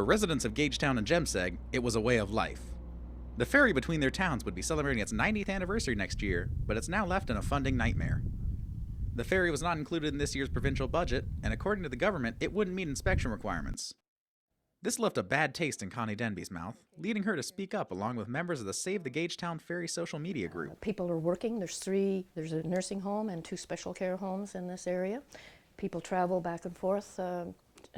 For residents of Gagetown and Jemseg, it was a way of life. The ferry between their towns would be celebrating its 90th anniversary next year, but it's now left in a funding nightmare. The ferry was not included in this year's provincial budget, and according to the government, it wouldn't meet inspection requirements. This left a bad taste in Connie Denby's mouth, leading her to speak up along with members of the Save the Gagetown Ferry social media group. People are working. There's a nursing home and 2 special care homes in this area. People travel back and forth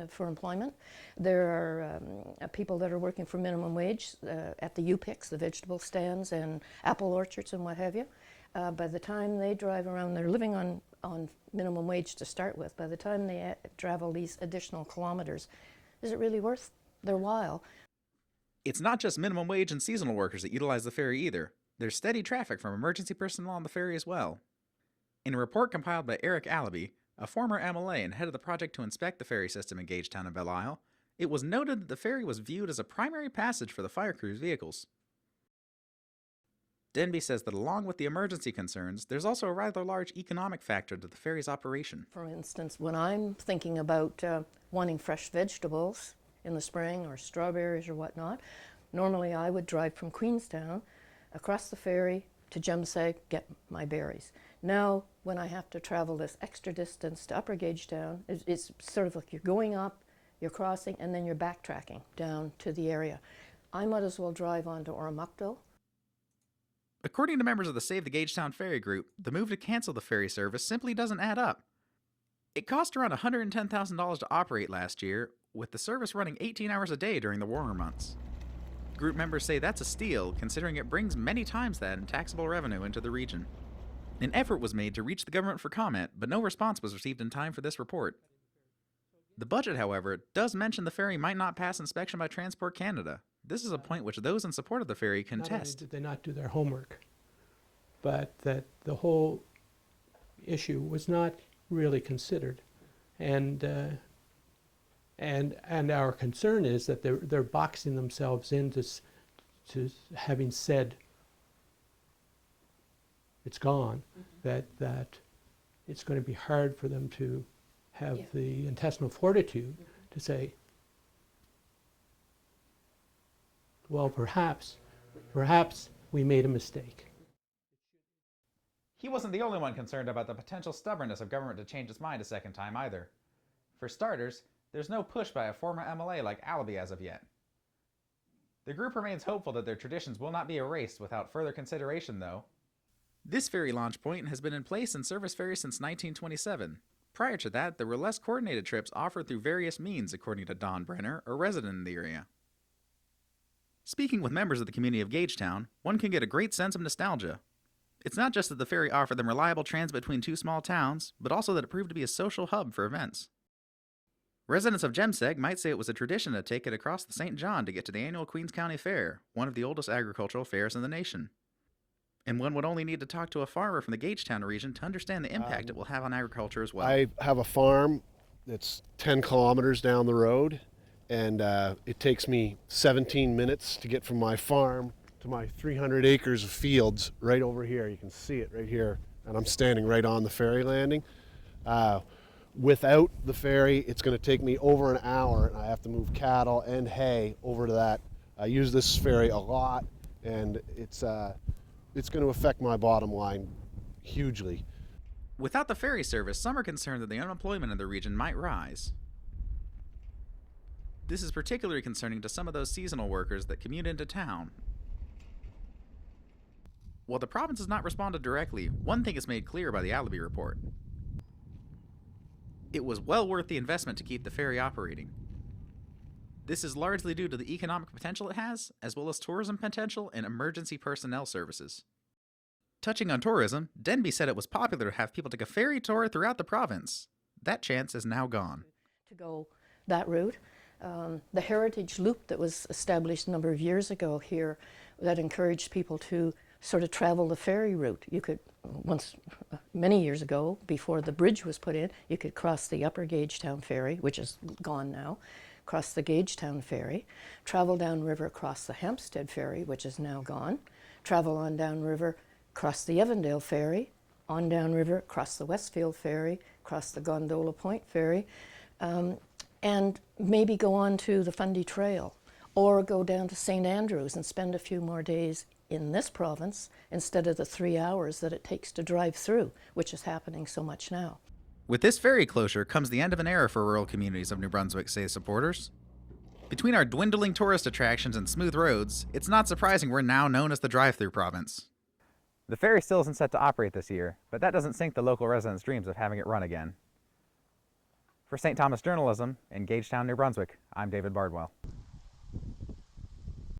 for employment. There are people that are working for minimum wage at the U-Picks, the vegetable stands and apple orchards and what have you. By the time they drive around, they're living on minimum wage to start with. By the time they travel these additional kilometers, is it really worth their while? It's not just minimum wage and seasonal workers that utilize the ferry either. There's steady traffic from emergency personnel on the ferry as well. In a report compiled by Eric Allaby, a former MLA and head of the project to inspect the ferry system in Gagetown and Belle Isle, it was noted that the ferry was viewed as a primary passage for the fire crew's vehicles. Denby says that along with the emergency concerns, there's also a rather large economic factor to the ferry's operation. For instance, when I'm thinking about wanting fresh vegetables in the spring or strawberries or whatnot, normally I would drive from Queenstown across the ferry to Jemseg, get my berries. Now, when I have to travel this extra distance to Upper Gagetown, it's sort of like you're going up, you're crossing, and then you're backtracking down to the area. I might as well drive on to Oromocto. According to members of the Save the Gagetown Ferry group, the move to cancel the ferry service simply doesn't add up. It cost around $110,000 to operate last year, with the service running 18 hours a day during the warmer months. Group members say that's a steal, considering it brings many times that in taxable revenue into the region. An effort was made to reach the government for comment, but no response was received in time for this report. The budget, however, does mention the ferry might not pass inspection by Transport Canada. This is a point which those in support of the ferry contest. Not only did they not do their homework, but that the whole issue was not really considered, and our concern is that they're boxing themselves into to having said it's gone, that it's going to be hard for them to have the intestinal fortitude to say, well, perhaps we made a mistake. He wasn't the only one concerned about the potential stubbornness of government to change its mind a second time either. For starters, there's no push by a former MLA like Allaby as of yet. The group remains hopeful that their traditions will not be erased without further consideration, though. This ferry launch point has been in place in service ferries since 1927. Prior to that, there were less coordinated trips offered through various means, according to Don Brenner, a resident in the area. Speaking with members of the community of Gagetown, one can get a great sense of nostalgia. It's not just that the ferry offered them reliable transit between 2 small towns, but also that it proved to be a social hub for events. Residents of Jemseg might say it was a tradition to take it across the St. John to get to the annual Queens County Fair, one of the oldest agricultural fairs in the nation. And one would only need to talk to a farmer from the Gagetown region to understand the impact it will have on agriculture as well. I have a farm that's 10 kilometers down the road, and it takes me 17 minutes to get from my farm to my 300 acres of fields right over here. You can see it right here, and I'm standing right on the ferry landing. Without the ferry, it's going to take me over an hour, and I have to move cattle and hay over to that. I use this ferry a lot, and it's going to affect my bottom line hugely. Without the ferry service, some are concerned that the unemployment in the region might rise. This is particularly concerning to some of those seasonal workers that commute into town. While the province has not responded directly, one thing is made clear by the Allaby report. It was well worth the investment to keep the ferry operating. This is largely due to the economic potential it has, as well as tourism potential and emergency personnel services. Touching on tourism, Denby said it was popular to have people take a ferry tour throughout the province. That chance is now gone. To go that route. The Heritage Loop that was established a number of years ago here that encouraged people to sort of travel the ferry route. You could, many years ago, before the bridge was put in, you could cross the Upper Gagetown Ferry, which is gone now, cross the Gagetown Ferry, travel downriver across the Hampstead Ferry, which is now gone, travel on downriver, cross the Evandale Ferry, on downriver, cross the Westfield Ferry, cross the Gondola Point Ferry. and maybe go on to the Fundy Trail or go down to St. Andrews and spend a few more days in this province instead of the 3 hours that it takes to drive through, which is happening so much now. With this ferry closure comes the end of an era for rural communities of New Brunswick, say supporters. Between our dwindling tourist attractions and smooth roads, it's not surprising we're now known as the drive-through province. The ferry still isn't set to operate this year, but that doesn't sink the local residents' dreams of having it run again. For St. Thomas Journalism in Gagetown, New Brunswick, I'm David Bardwell.